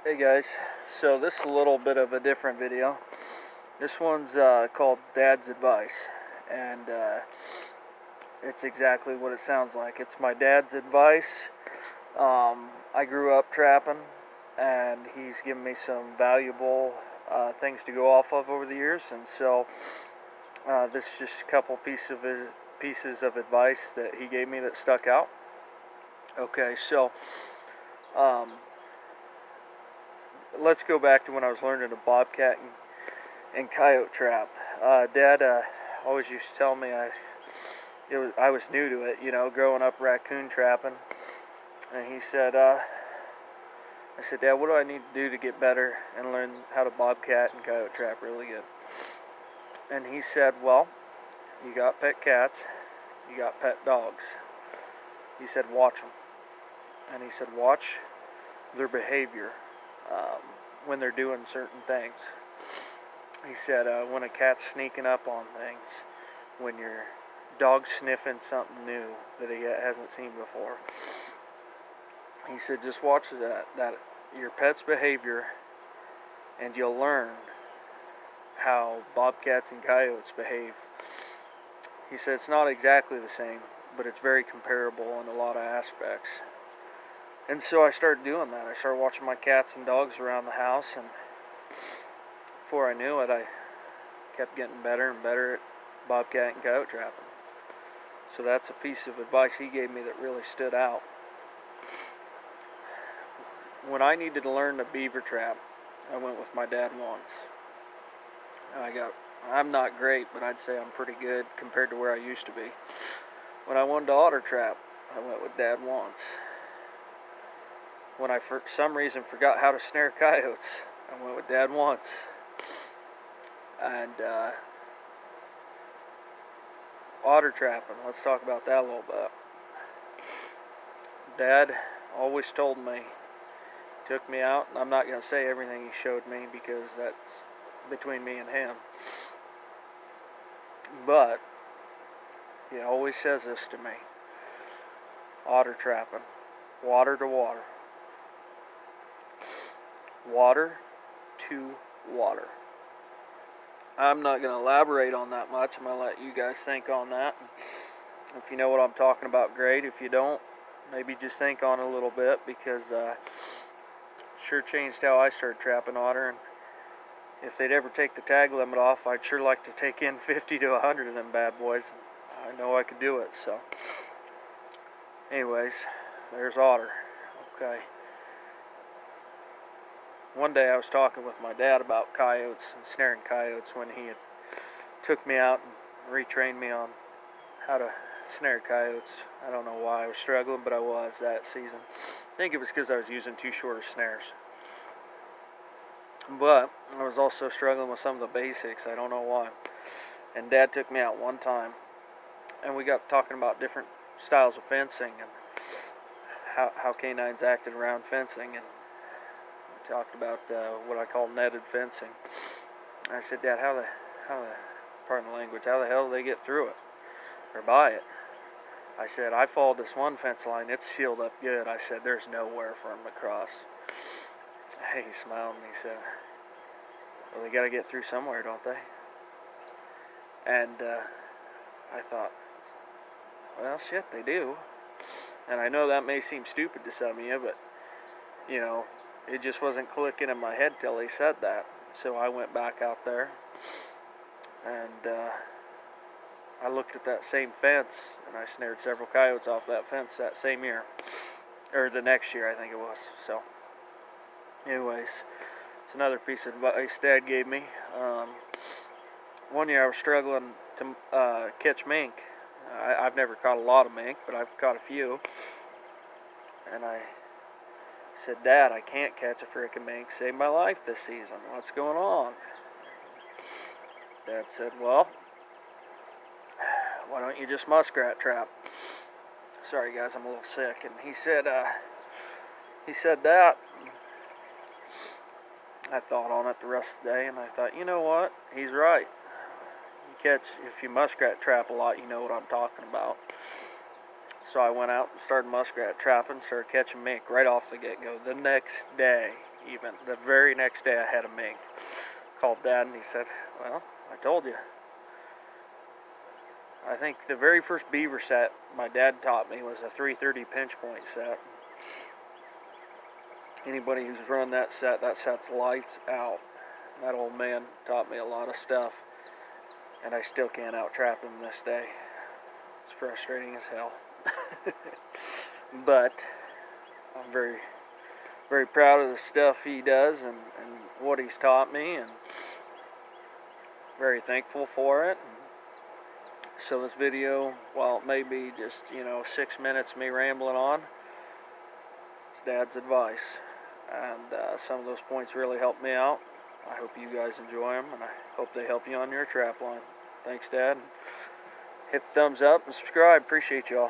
Hey guys, so this is a little bit of a different video. This one's called Dad's Advice, and it's exactly what it sounds like. It's my dad's advice. I grew up trapping, and he's given me some valuable things to go off of over the years, and so this is just a couple pieces of advice that he gave me that stuck out. Okay, so um, let's go back to when I was learning to bobcat and coyote trap. Dad always used to tell me I was new to it, growing up raccoon trapping. And he said, I said, Dad, what do I need to do to get better and learn how to bobcat and coyote trap really good? And he said, well, you got pet cats, you got pet dogs. He said, watch them. And he said, watch their behavior when they're doing certain things. He said, when a cat's sneaking up on things, when your dog's sniffing something new that he hasn't seen before. He said, just watch that your pet's behavior, and you'll learn how bobcats and coyotes behave. He said, it's not exactly the same, but it's very comparable in a lot of aspects. And so I started doing that. I started watching my cats and dogs around the house, and before I knew it, I kept getting better and better at bobcat and coyote trapping. So that's a piece of advice he gave me that really stood out. When I needed to learn to beaver trap, I went with my dad once. I'm not great, but I'd say I'm pretty good compared to where I used to be. When I wanted to otter trap, I went with Dad once. When I for some reason forgot how to snare coyotes, I went with Dad once. And otter trapping, let's talk about that a little bit. Dad always told me, took me out, and I'm not going to say everything he showed me because that's between me and him. But he always says this to me: otter trapping, water to water. Water to water. I'm not going to elaborate on that much. I'm going to let you guys think on that. If you know what I'm talking about, great. If you don't, maybe just think on it a little bit, because sure changed how I started trapping otter. And if they'd ever take the tag limit off, I'd sure like to take in 50 to 100 of them bad boys. I know I could do it. So anyways, there's otter. Okay. One day I was talking with my dad about coyotes and snaring coyotes when he had took me out and retrained me on how to snare coyotes. I don't know why I was struggling, but I was that season. I think it was because I was using too short of snares. But I was also struggling with some of the basics. I don't know why. And Dad took me out one time, and we got talking about different styles of fencing and how canines acted around fencing, and we talked about what I call netted fencing. And I said, Dad, pardon the language, how the hell do they get through it or by it? I said, I followed this one fence line, it's sealed up good. I said, there's nowhere for them to cross. Hey, he smiled and he said, well, they got to get through somewhere, don't they? And I thought, well, shit, they do. And I know that may seem stupid to some of you, but, it just wasn't clicking in my head till he said that. So I went back out there, and I looked at that same fence, and I snared several coyotes off that fence that same year. Or the next year, I think it was. So, anyways, it's another piece of advice Dad gave me. One year I was struggling to catch mink. I've never caught a lot of mink, but I've caught a few. And I said, Dad, I can't catch a frickin' mink. Saved my life this season. What's going on? Dad said, well, why don't you just muskrat trap? Sorry guys, I'm a little sick. And he said that. I thought on it the rest of the day, and I thought, you know what? He's right. If you muskrat trap a lot, you know what I'm talking about. So I went out and started muskrat trapping, started catching mink right off the get-go. The next day, even. The very next day I had a mink. Called Dad and he said, well, I told you. I think the very first beaver set my dad taught me was a 330 pinch point set. Anybody who's run that set's lights out. That old man taught me a lot of stuff, and I still can't out-trap him this day. It's frustrating as hell. But I'm very, very proud of the stuff he does and what he's taught me, and very thankful for it. So this video, while it may be just, 6 minutes me rambling on, it's Dad's advice. And some of those points really helped me out. I hope you guys enjoy them, and I hope they help you on your trap line. Thanks, Dad. Hit the thumbs up and subscribe. Appreciate y'all.